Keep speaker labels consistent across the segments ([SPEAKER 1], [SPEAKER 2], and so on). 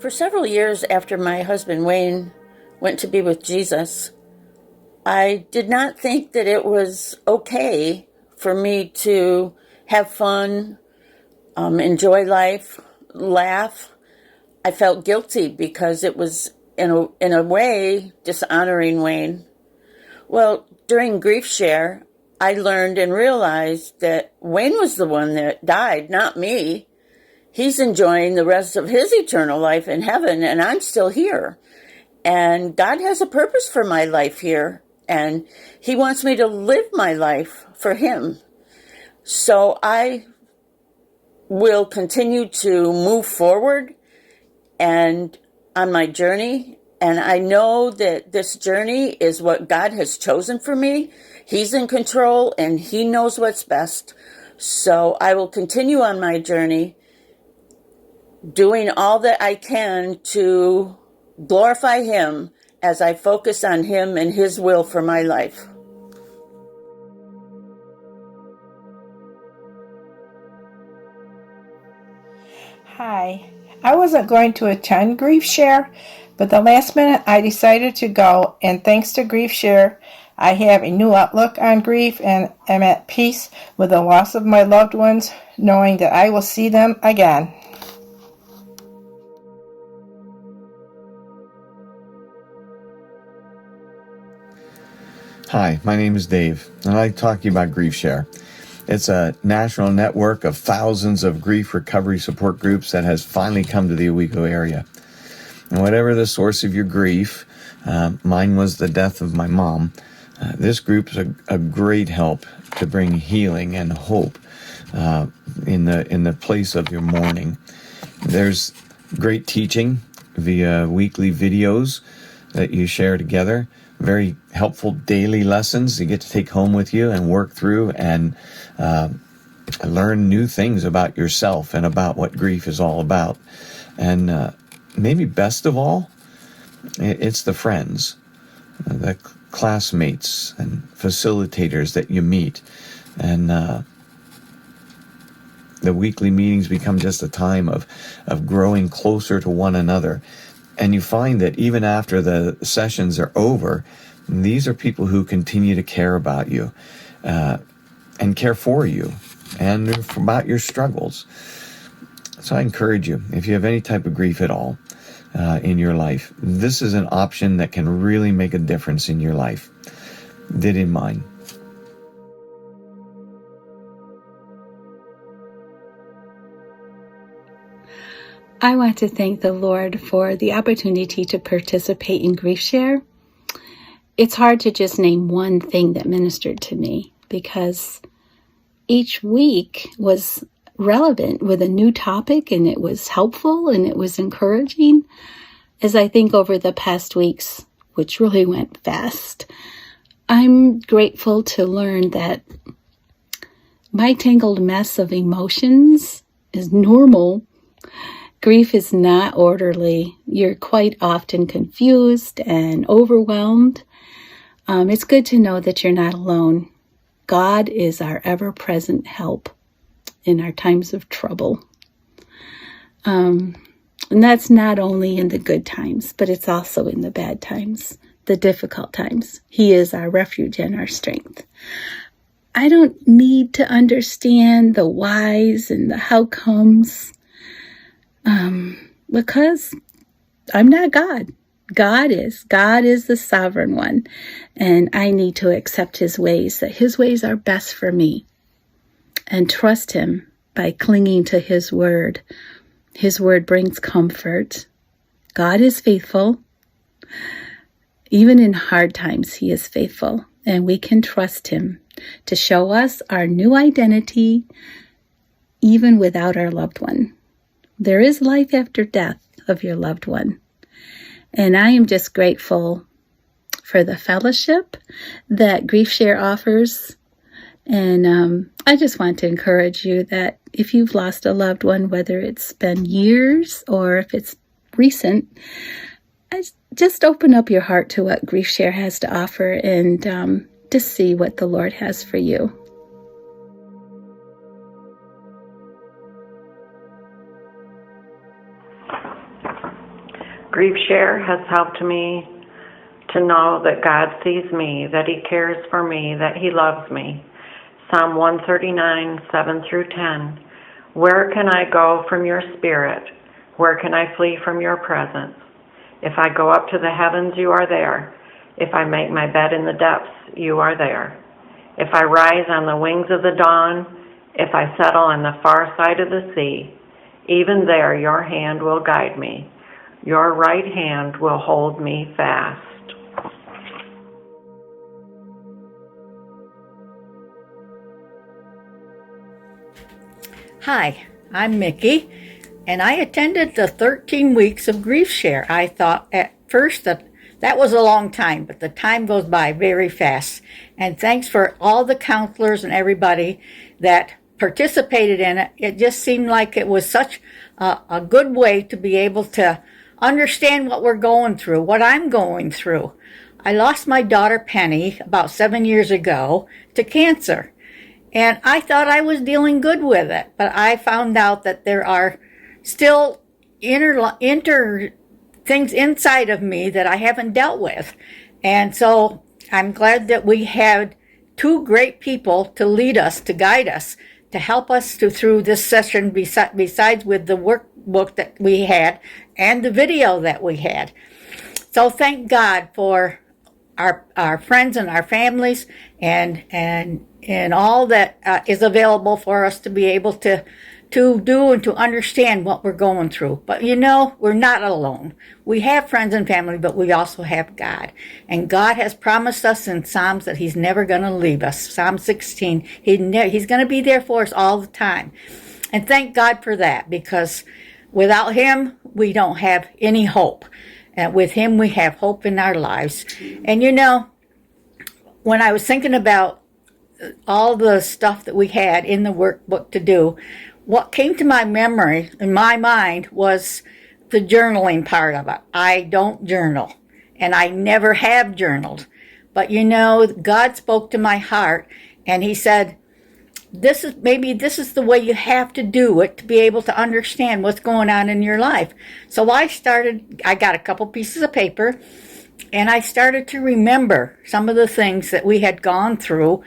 [SPEAKER 1] For several years after my husband Wayne went to be with Jesus, I did not think that it was okay for me to have fun, enjoy life, laugh. I felt guilty because it was, in a way, dishonoring Wayne. Well, during GriefShare, I learned and realized that Wayne was the one that died, not me. He's enjoying the rest of his eternal life in heaven, and I'm still here. And God has a purpose for my life here, and He wants me to live my life for Him. So I will continue to move forward and on my journey. And I know that this journey is what God has chosen for me. He's in control and He knows what's best. So I will continue on my journey, doing all that I can to glorify Him as I focus on Him and His will for my life.
[SPEAKER 2] Hi. I wasn't going to attend GriefShare, but the last minute I decided to go, and thanks to GriefShare, I have a new outlook on grief and am at peace with the loss of my loved ones, knowing that I will see them again.
[SPEAKER 3] Hi, my name is Dave, and I'd like to talk to you about GriefShare. It's a national network of thousands of grief recovery support groups that has finally come to the Owego area. And whatever the source of your grief, mine was the death of my mom, this group is a great help to bring healing and hope in the place of your mourning. There's great teaching via weekly videos that you share together. Very helpful daily lessons you get to take home with you and work through and learn new things about yourself and about what grief is all about. And maybe best of all, it's the friends, the classmates and facilitators that you meet. And the weekly meetings become just a time of growing closer to one another. And you find that even after the sessions are over, these are people who continue to care about you and care for you and about your struggles. So I encourage you, if you have any type of grief at all in your life, this is an option that can really make a difference in your life. Did in mine.
[SPEAKER 4] I want to thank the Lord for the opportunity to participate in GriefShare. It's hard to just name one thing that ministered to me because each week was relevant with a new topic, and it was helpful and it was encouraging. As I think over the past weeks, which really went fast, I'm grateful to learn that my tangled mess of emotions is normal. Grief is not orderly. You're quite often confused and overwhelmed. It's good to know that you're not alone. God is our ever-present help in our times of trouble. And that's not only in the good times, but it's also in the bad times, the difficult times. He is our refuge and our strength. I don't need to understand the whys and the how comes. Because I'm not God. God is the sovereign one. And I need to accept His ways, that His ways are best for me. And trust Him by clinging to His word. His word brings comfort. God is faithful. Even in hard times, He is faithful. And we can trust Him to show us our new identity, even without our loved one. There is life after death of your loved one. And I am just grateful for the fellowship that GriefShare offers. And I just want to encourage you that if you've lost a loved one, whether it's been years or if it's recent, just open up your heart to what GriefShare has to offer and to see what the Lord has for you.
[SPEAKER 5] GriefShare has helped me to know that God sees me, that He cares for me, that He loves me. Psalm 139, 7 through 10. Where can I go from your spirit? Where can I flee from your presence? If I go up to the heavens, you are there. If I make my bed in the depths, you are there. If I rise on the wings of the dawn, if I settle on the far side of the sea, even there your hand will guide me. Your right hand will hold me fast.
[SPEAKER 6] Hi, I'm Mickey, and I attended the 13 weeks of GriefShare. I thought at first that was a long time, but the time goes by very fast. And thanks for all the counselors and everybody that participated in it. It just seemed like it was such a good way to be able to understand what we're going through, what I'm going through. I lost my daughter Penny about 7 years ago to cancer. And I thought I was dealing good with it, but I found out that there are still inner things inside of me that I haven't dealt with. And so I'm glad that we had two great people to lead us, to guide us, to help us through this session besides with the workbook that we had and the video that we had. So thank God for our friends and our families and all that is available for us to be able to do and to understand what we're going through. But we're not alone. We have friends and family, but we also have God. And God has promised us in Psalms that He's never going to leave us. Psalm 16, He's going to be there for us all the time. And thank God for that, because without Him, we don't have any hope. And with Him, we have hope in our lives. And when I was thinking about all the stuff that we had in the workbook to do, what came to my memory, in my mind, was the journaling part of it. I don't journal, and I never have journaled. But God spoke to my heart, and He said, this is the way you have to do it to be able to understand what's going on in your life. So I got a couple pieces of paper, and I started to remember some of the things that we had gone through,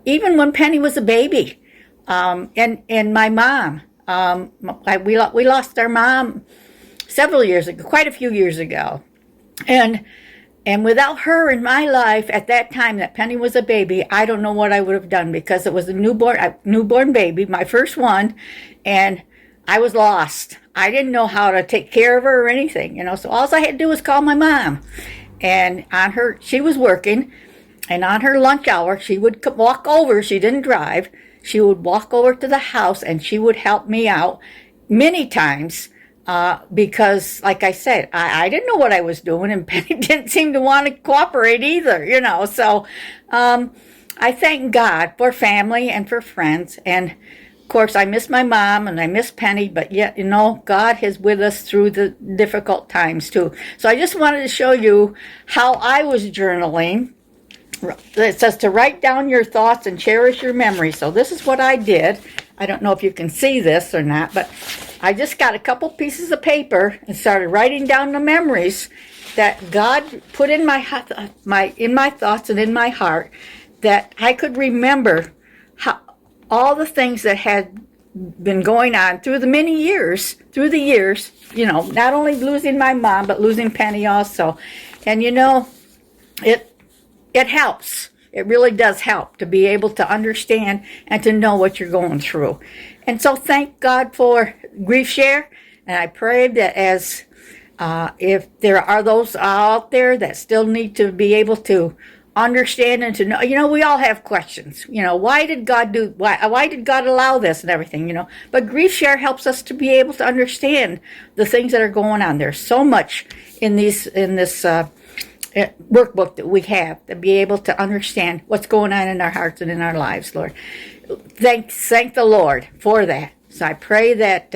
[SPEAKER 6] even when Penny was a baby. And my mom, we lost our mom several years ago, quite a few years ago. And without her in my life at that time that Penny was a baby, I don't know what I would have done, because it was a newborn baby, my first one, and I was lost. I didn't know how to take care of her or anything, so all I had to do was call my mom. And she was working, and on her lunch hour, she would walk over. She didn't drive. She would walk over to the house, and she would help me out many times. Because, like I said, I didn't know what I was doing, and Penny didn't seem to want to cooperate either, So I thank God for family and for friends. And, of course, I miss my mom and I miss Penny, but yet, God is with us through the difficult times, too. So I just wanted to show you how I was journaling. It says to write down your thoughts and cherish your memories. So this is what I did. I don't know if you can see this or not, but I just got a couple pieces of paper and started writing down the memories that God put in my thoughts and in my heart, that I could remember all the things that had been going on through the years, not only losing my mom, but losing Penny also. And it helps. It really does help to be able to understand and to know what you're going through. And so thank God for GriefShare. And I pray that if there are those out there that still need to be able to understand and to know, we all have questions. Why did God allow this and everything, But GriefShare helps us to be able to understand the things that are going on. There's so much in this workbook that we have to be able to understand what's going on in our hearts and in our lives, Lord. Thank the Lord for that. So I pray that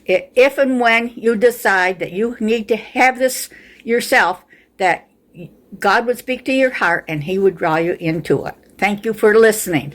[SPEAKER 6] if and when you decide that you need to have this yourself, that God would speak to your heart and He would draw you into it. Thank you for listening.